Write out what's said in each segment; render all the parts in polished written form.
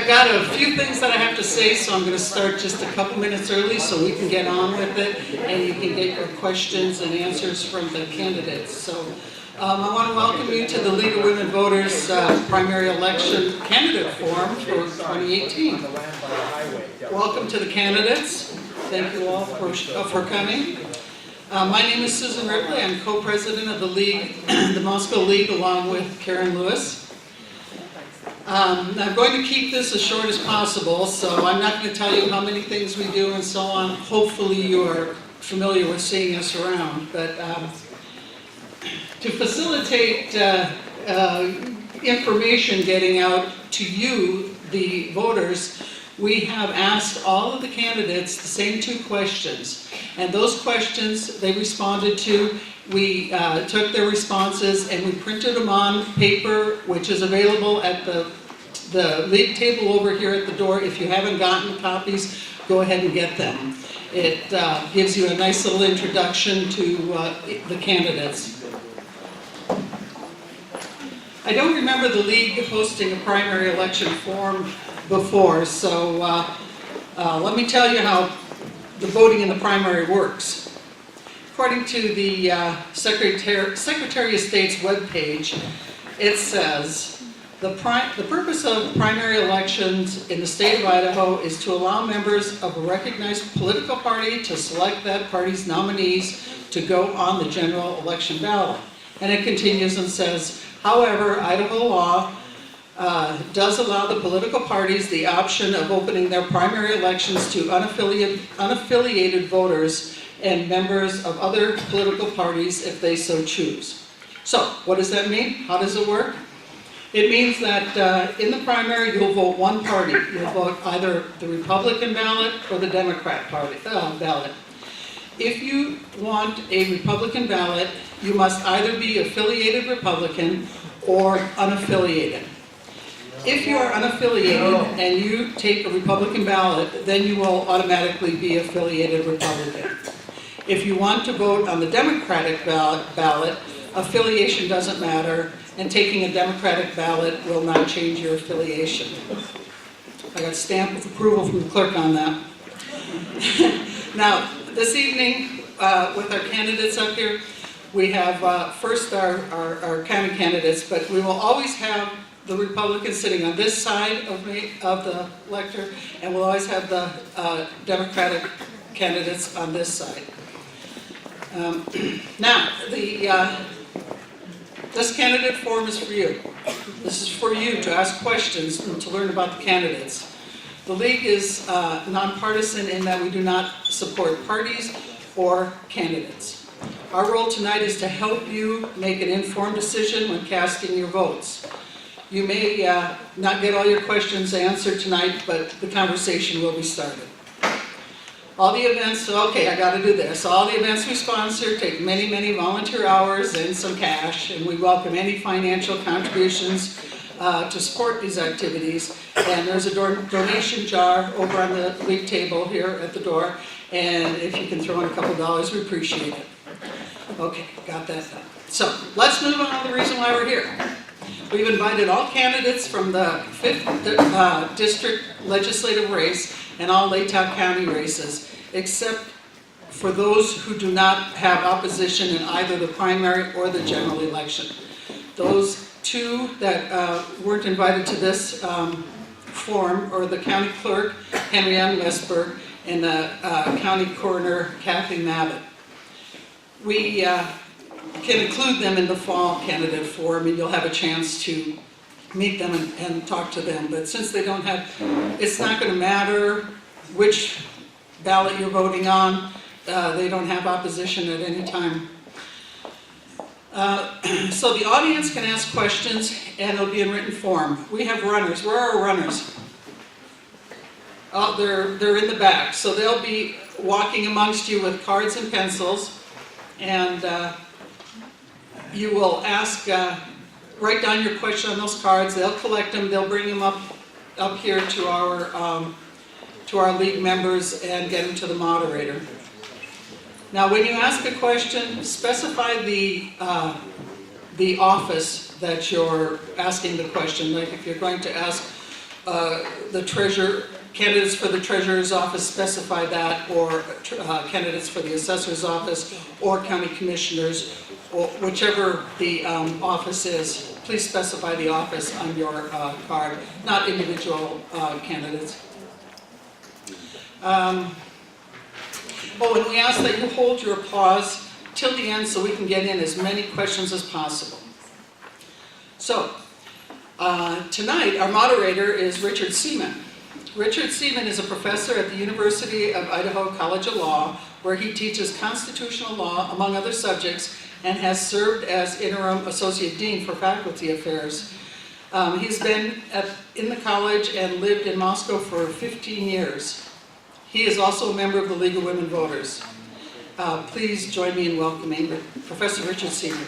I've got a few things that I have to say, so I'm going to start just a couple minutes early so we can get on with it and you can get your questions and answers from the candidates. So I want to welcome you to the League of Women Voters primary election candidate forum for 2018. Welcome to the candidates. Thank you all for coming. My name is Susan Ripley. I'm co-president of the League, the Moscow League, along with Karen Lewis. I'm going to keep this as short as possible, so I'm not going to tell you how many things we do and so on. Hopefully you are familiar with seeing us around, but to facilitate information getting out to you, the voters, we have asked all of the candidates the same two questions, and those questions they responded to. We took their responses and we printed them on paper, which is available at the league table over here at the door. If you haven't gotten copies, go ahead and get them. It gives you a nice little introduction to the candidates. I don't remember the league hosting a primary election forum before, so let me tell you how the voting in the primary works. According to the Secretary of State's webpage, it says, the purpose of primary elections in the state of Idaho is to allow members of a recognized political party to select that party's nominees to go on the general election ballot. And it continues and says, however, Idaho law does allow the political parties the option of opening their primary elections to unaffiliated voters and members of other political parties if they so choose. So, what does that mean? How does it work? It means that in the primary you'll vote one party. You'll vote either the Republican ballot or the Democrat party, ballot. If you want a Republican ballot, you must either be affiliated Republican or unaffiliated. If you are unaffiliated and you take a Republican ballot, then you will automatically be affiliated Republican. If you want to vote on the Democratic ballot, affiliation doesn't matter, and taking a Democratic ballot will not change your affiliation. I got a stamp of approval from the clerk on that. Now, this evening, with our candidates up here, we have first our county candidates, but we will always have the Republicans sitting on this side of the lectern, and we'll always have the Democratic candidates on this side. Now, this candidate forum is for you. This is for you to ask questions and to learn about the candidates. The League is nonpartisan in that we do not support parties or candidates. Our role tonight is to help you make an informed decision when casting your votes. You may not get all your questions answered tonight, but the conversation will be started. All the events, okay, I got to do this. All the events we sponsor take many, many volunteer hours and some cash, and we welcome any financial contributions to support these activities. And there's a donation jar over on the league table here at the door, and if you can throw in a couple dollars, we appreciate it. Okay, got that done. So let's move on to the reason why we're here. We've invited all candidates from the 5th District Legislative race and all Latah County races, except for those who do not have opposition in either the primary or the general election. Those two that weren't invited to this forum are the county clerk, Henry M. Westberg, and the county coroner, Kathy Mabbitt. We can include them in the fall candidate forum, and you'll have a chance to meet them and talk to them. But since they don't have, it's not going to matter which ballot you're voting on. They don't have opposition at any time. So the audience can ask questions, and it'll be in written form. We have runners. Where are our runners? Oh, they're in the back. So they'll be walking amongst you with cards and pencils, and you will ask, write down your question on those cards. They'll collect them. They'll bring them up here to our league members and get them to the moderator. Now, when you ask a question, specify the office that you're asking the question. Like if you're going to ask the treasurer, candidates for the treasurer's office specify that, or candidates for the assessor's office, or county commissioners, or whichever the office is. Please specify the office on your card, not individual candidates. Oh, and we ask that you hold your applause till the end so we can get in as many questions as possible. So, tonight our moderator is Richard Seaman. Richard Seaman is a professor at the University of Idaho College of Law, where he teaches constitutional law, among other subjects, and has served as interim associate dean for faculty affairs. He's been in the college and lived in Moscow for 15 years. He is also a member of the League of Women Voters. Please join me in welcoming Professor Richard Seaman.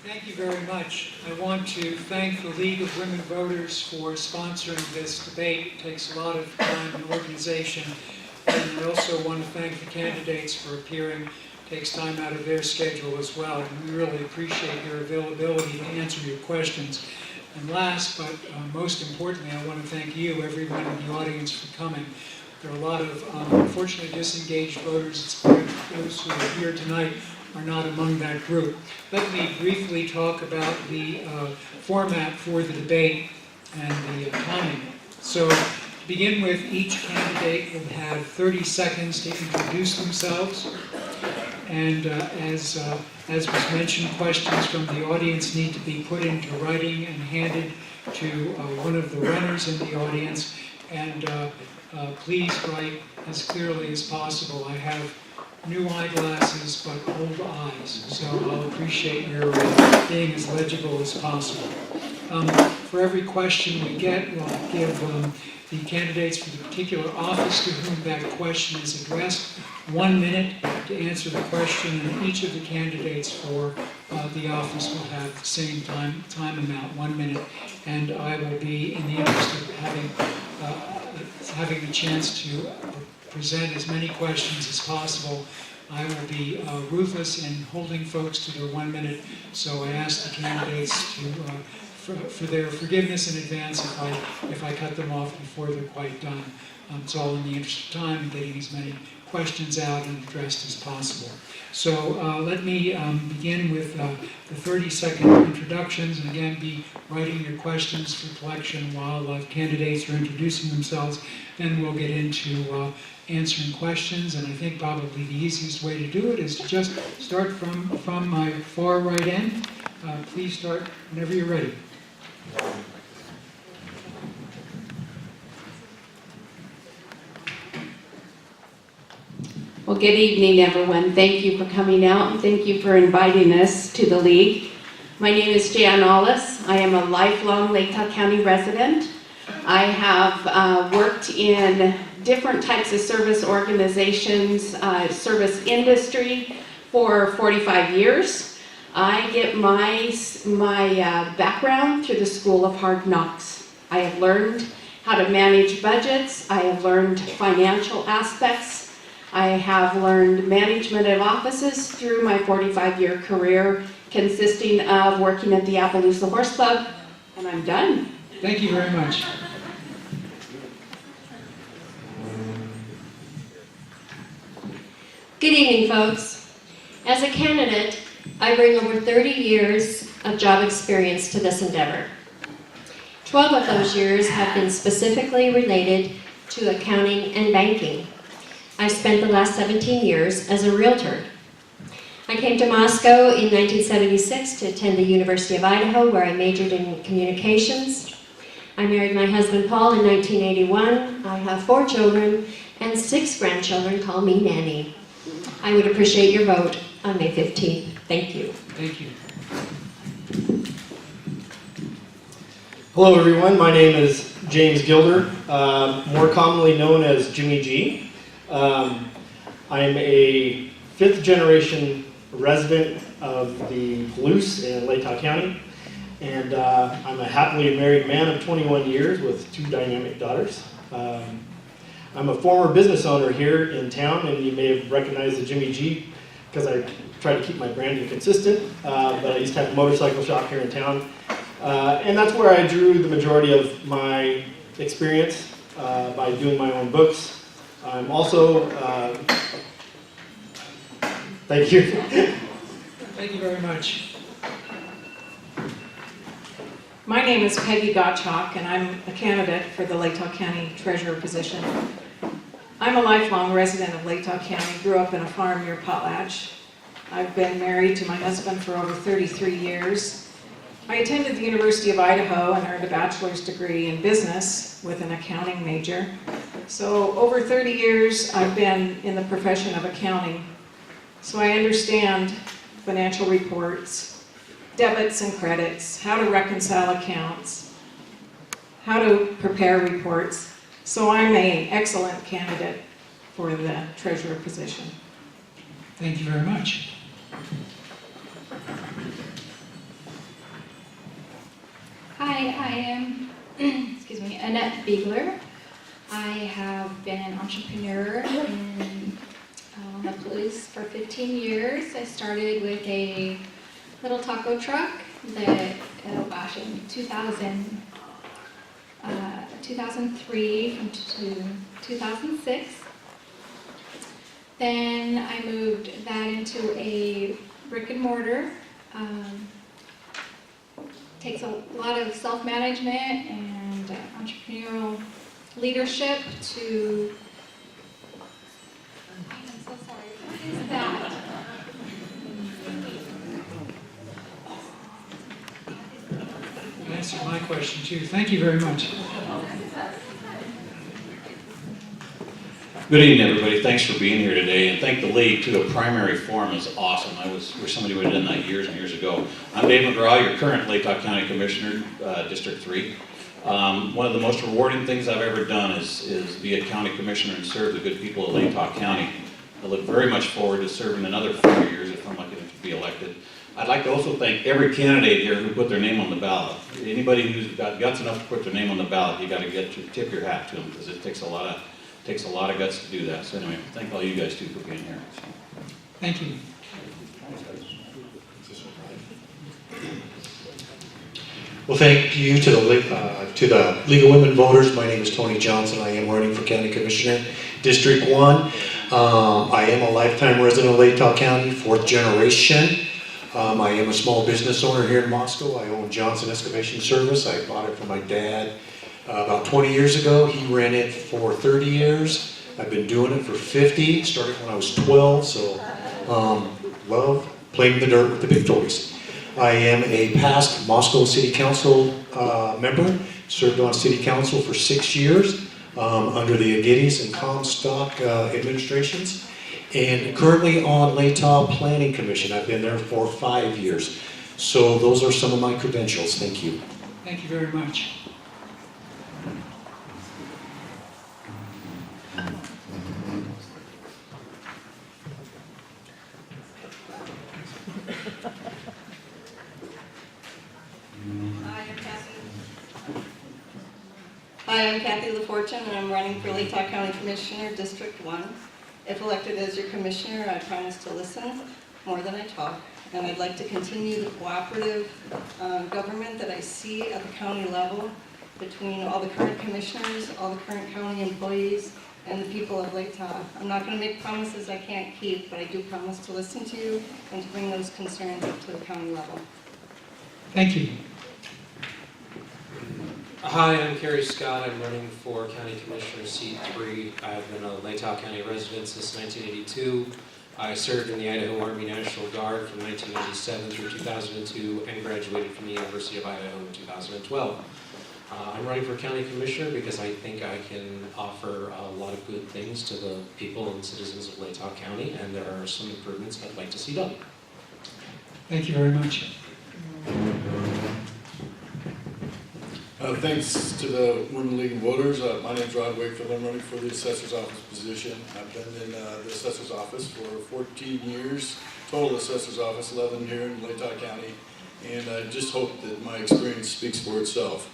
Thank you very much. I want to thank the League of Women Voters for sponsoring this debate. It takes a lot of time and organization. And I also want to thank the candidates for appearing. It takes time out of their schedule as well. And we really appreciate your availability to answer your questions. And last, but most importantly, I want to thank you, everyone in the audience, for coming. There are a lot of unfortunately disengaged voters. It's clear those who are here tonight are not among that group. Let me briefly talk about the format for the debate and the timing. So, to begin with, each candidate will have 30 seconds to introduce themselves. And as was mentioned, questions from the audience need to be put into writing and handed to one of the runners in the audience. And please write as clearly as possible. I have new eyeglasses, but old eyes, so I'll appreciate your being as legible as possible. For every question we get, we'll give the candidates for the particular office to whom that question is addressed 1 minute to answer the question, and each of the candidates for the office will have the same time amount, 1 minute, and I will be, in the interest of having the chance to present as many questions as possible, I will be ruthless in holding folks to their 1 minute, so I ask the candidates for their forgiveness in advance if I cut them off before they're quite done. It's all in the interest of time and getting as many questions out and addressed as possible. So let me begin with the 30-second introductions, and again, be writing your questions for collection while candidates are introducing themselves. Then we'll get into answering questions, and I think probably the easiest way to do it is to just start from my far right end. Please start whenever you're ready. Well, good evening, everyone. Thank you for coming out, and thank you for inviting us to the League. My name is Jan Ollis. I am a lifelong Lake Tahoe County resident. I have worked in different types of service organizations, service industry for 45 years. I get my background through the School of Hard Knocks. I have learned how to manage budgets. I have learned financial aspects. I have learned management of offices through my 45-year career, consisting of working at the Appaloosa Horse Club, and I'm done. Thank you very much. Good evening, folks. As a candidate, I bring over 30 years of job experience to this endeavor. 12 of those years have been specifically related to accounting and banking. I spent the last 17 years as a realtor. I came to Moscow in 1976 to attend the University of Idaho, where I majored in communications. I married my husband Paul in 1981. I have 4 children and 6 grandchildren. Call me Nanny. I would appreciate your vote on May 15th. Thank you. Thank you. Hello everyone, my name is James Gilder, more commonly known as Jimmy G. I'm a 5th generation resident of the Palouse in Lake Tahoe County, and I'm a happily married man of 21 years with 2 dynamic daughters. I'm a former business owner here in town, and you may have recognized the Jimmy G because I try to keep my branding consistent, but I used to have a motorcycle shop here in town. And that's where I drew the majority of my experience by doing my own books. I'm also, thank you. Thank you very much. My name is Peggy Gottschalk, and I'm a candidate for the Latah County Treasurer position. I'm a lifelong resident of Latah County, grew up in a farm near Potlatch. I've been married to my husband for over 33 years. I attended the University of Idaho and earned a bachelor's degree in business with an accounting major. So over 30 years, I've been in the profession of accounting. So I understand financial reports, debits and credits, how to reconcile accounts, how to prepare reports. So I'm an excellent candidate for the treasurer position. Thank you very much. Hi, I am excuse me, Annette Biegler. I have been an entrepreneur in the police for 15 years. I started with a little taco truck that, in 2003 to 2006. Then I moved that into a brick and mortar. Takes a lot of self-management and entrepreneurial leadership to, I'm so sorry, what is that? You answered my question too. Thank you very much. Good evening, everybody. Thanks for being here today, and thank the league too. A primary forum is awesome. I wish somebody would have done that years and years ago. I'm Dave McGraw, your current Latah County Commissioner, District 3. One of the most rewarding things I've ever done is be a county commissioner and serve the good people of Latah County. I look very much forward to serving another 4 years if I'm lucky enough to be elected. I'd like to also thank every candidate here who put their name on the ballot. Anybody who's got guts enough to put their name on the ballot, you got to tip your hat to them, because it takes a lot of guts to do that. So anyway, thank all you guys too for being here. So. Thank you. Well, thank you to the League of Women Voters. My name is Tony Johnson. I am running for County Commissioner, District 1. I am a lifetime resident of Latah County, 4th generation. I am a small business owner here in Moscow. I own Johnson Excavation Service. I bought it from my dad about 20 years ago. He ran it for 30 years. I've been doing it for 50, started when I was 12, so love playing the dirt with the big toys. I am a past Moscow City Council member, served on City Council for 6 years under the Agidis and Comstock administrations, and currently on Latah Planning Commission. I've been there for 5 years. So those are some of my credentials. Thank you. Thank you very much. Hi, I'm Kathy LaFortune, and I'm running for Latah County Commissioner, District 1. If elected as your commissioner, I promise to listen more than I talk, and I'd like to continue the cooperative government that I see at the county level between all the current commissioners, all the current county employees, and the people of Latah. I'm not going to make promises I can't keep, but I do promise to listen to you and to bring those concerns up to the county level. Thank you. Hi, I'm Kerry Scott. I'm running for County Commissioner Seat 3. I've been a Latah County resident since 1982. I served in the Idaho Army National Guard from 1997 through 2002 and graduated from the University of Idaho in 2012. I'm running for County Commissioner because I think I can offer a lot of good things to the people and citizens of Latah County, and there are some improvements I'd like to see done. Thank you very much. Thanks to the Women League of Voters. My name is Rod Wakefield. I'm running for the Assessor's Office position. I've been in the Assessor's Office for 14 years, total Assessor's Office, 11 here in Latah County, and I just hope that my experience speaks for itself.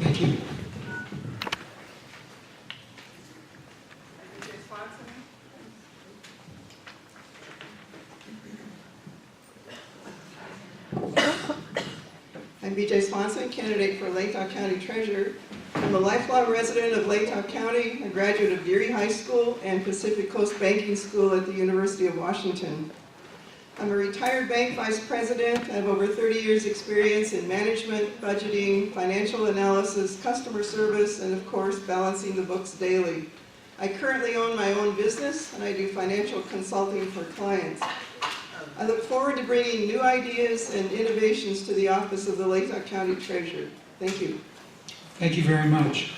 Thank you. I'm BJ Swanson, candidate for Latah County Treasurer. I'm a lifelong resident of Latah County, a graduate of Deary High School and Pacific Coast Banking School at the University of Washington. I'm a retired bank vice president. I have over 30 years experience in management, budgeting, financial analysis, customer service, and of course, balancing the books daily. I currently own my own business and I do financial consulting for clients. I look forward to bringing new ideas and innovations to the office of the Latah County Treasurer. Thank you. Thank you very much.